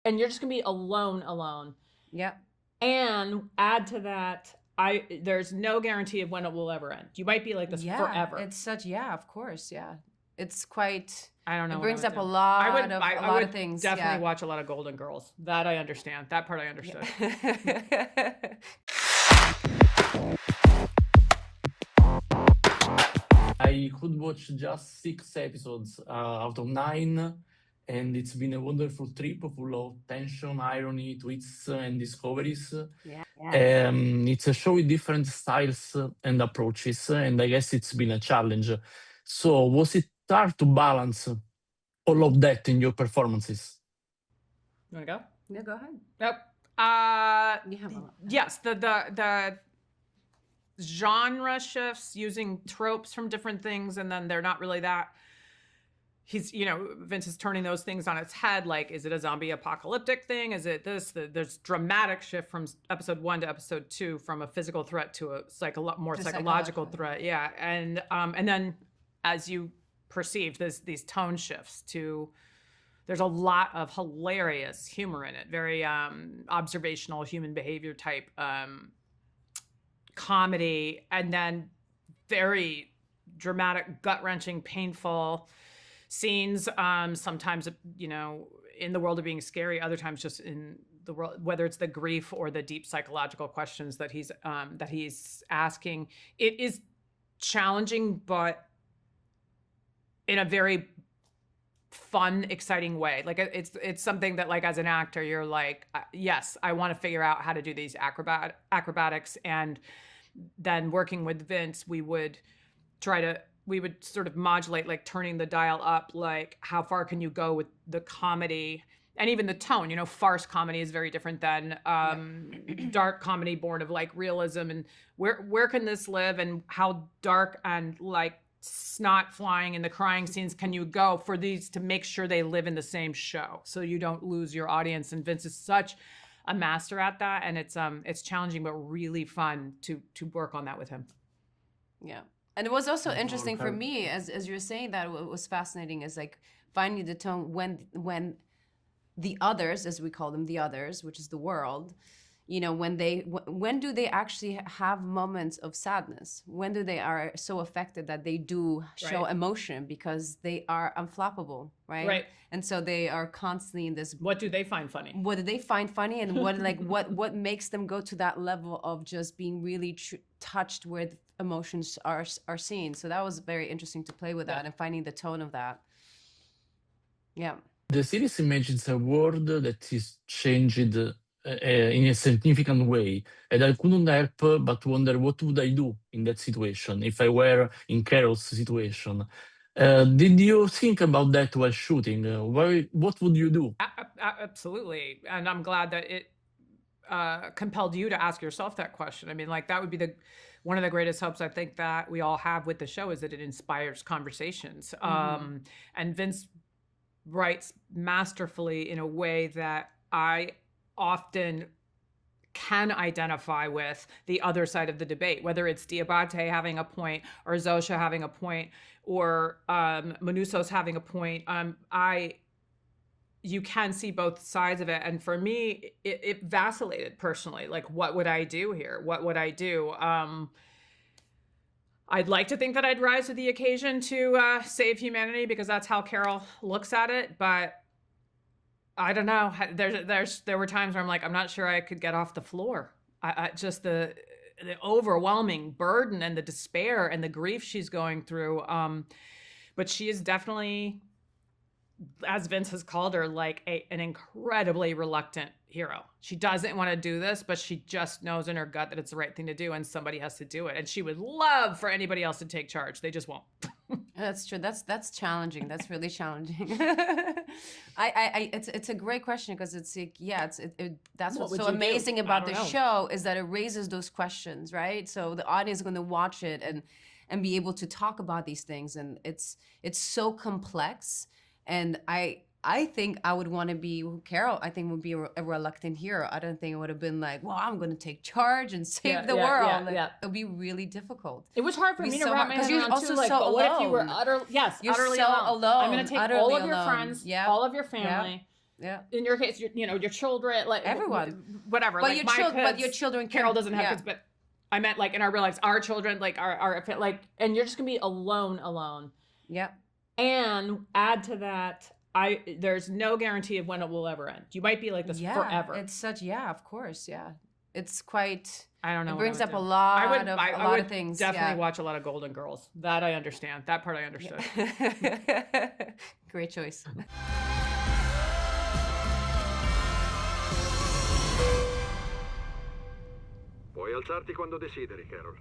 and you're just gonna be alone. Yeah. And add to that, there's no guarantee of when it will ever end. You might be like this Yeah, forever. it's such, yeah, of course, yeah. It's quite, I don't know it what I brings would up do. I would a I lot of would things, definitely yeah. watch a lot of Golden Girls. That I understand. That part I understood. Yeah. I could watch just 6 episodes out of 9, and it's been a wonderful trip full of tension, irony, twists, and discoveries. Yeah. It's a show with different styles and approaches, and I guess it's been a challenge. So, was it hard to balance all of that in your performances? You wanna go? Yeah, go ahead. Nope. You have a lot. Yes, the genre shifts using tropes from different things, and then they're not really that. Vince is turning those things on its head. Like, is it a zombie apocalyptic thing? Is it this? There's dramatic shift from episode 1 to episode 2, from a physical threat to a more psychological threat. Yeah, and then, as you perceived, these tone shifts to. There's a lot of hilarious humor in it, very observational human behavior type comedy, and then very dramatic, gut-wrenching, painful scenes, sometimes in the world of being scary, other times just in the world, whether it's the grief or the deep psychological questions that he's asking. It is challenging, but in a very fun, exciting way. Like, it's something that, like, as an actor, you're like, yes, I want to figure out how to do these acrobatics. And then working with Vince, we would sort of modulate, like turning the dial up, like how far can you go with the comedy and even the tone. Farce comedy is very different than dark comedy born of like realism, and where can this live, and how dark and like snot flying in the crying scenes can you go for these to make sure they live in the same show so you don't lose your audience. And Vince is such a master at that, and it's challenging but really fun to work on that with him. Yeah. And it was also interesting for me, as you're saying, that what was fascinating is like finding the tone when the others, as we call them, the others, which is the world, when do they actually have moments of sadness? When do they are so affected that they do show emotion, because they are unflappable, right? Right. And so they are constantly in this. What do they find funny? What do they find funny, and what makes them go to that level of just being really touched with emotions are seen. So that was very interesting to play with that and finding the tone of that. Yeah. The series imagines a world that is changed in a significant way, and I couldn't help but wonder what would I do in that situation if I were in Carol's situation. Did you think about that while shooting? What would you do? Absolutely, and I'm glad that it compelled you to ask yourself that question. I mean, like, that would be one of the greatest hopes I think that we all have with the show, is that it inspires conversations. And Vince writes masterfully in a way that I often can identify with the other side of the debate, whether it's Diabate having a point, or Zosha having a point, or Manusos having a point. You can see both sides of it. And for me, it vacillated personally. Like, what would I do here? What would I do? I'd like to think that I'd rise to the occasion to save humanity, because that's how Carol looks at it. But I don't know. There were times where I'm like, I'm not sure I could get off the floor. Just the overwhelming burden and the despair and the grief she's going through. But she is definitely, as Vince has called her, like an incredibly reluctant hero. She doesn't want to do this, but she just knows in her gut that it's the right thing to do, and somebody has to do it. And she would love for anybody else to take charge. They just won't. That's true. That's challenging. That's really challenging. It's a great question, because it's like, yeah, that's what's so amazing about the show, is that it raises those questions, right? So the audience is going to watch it and be able to talk about these things, and it's so complex. And I think I would want to be Carol. I think would be a reluctant hero. I don't think it would have been like, well, I'm going to take charge and save the world. It would be really difficult. It was hard for me to wrap my head around too. Like, so but what if you were utterly You're alone? so alone. I'm going to take all of your friends, all of your family, Yeah. In your case, your children, like Everyone. whatever. But like your my children, kids, but your children. Carol doesn't have kids, but I meant like in our real lives, our children, like our like, and you're just gonna be alone. Yeah. And add to that, there's no guarantee of when it will ever end. You might be like this forever. It's such of course, yeah. It's quite. I don't know. It brings up do. a lot I would of things. Definitely watch a lot of Golden Girls. That I understand. That part I understood. Great choice. Puoi alzarti quando desideri, Carol.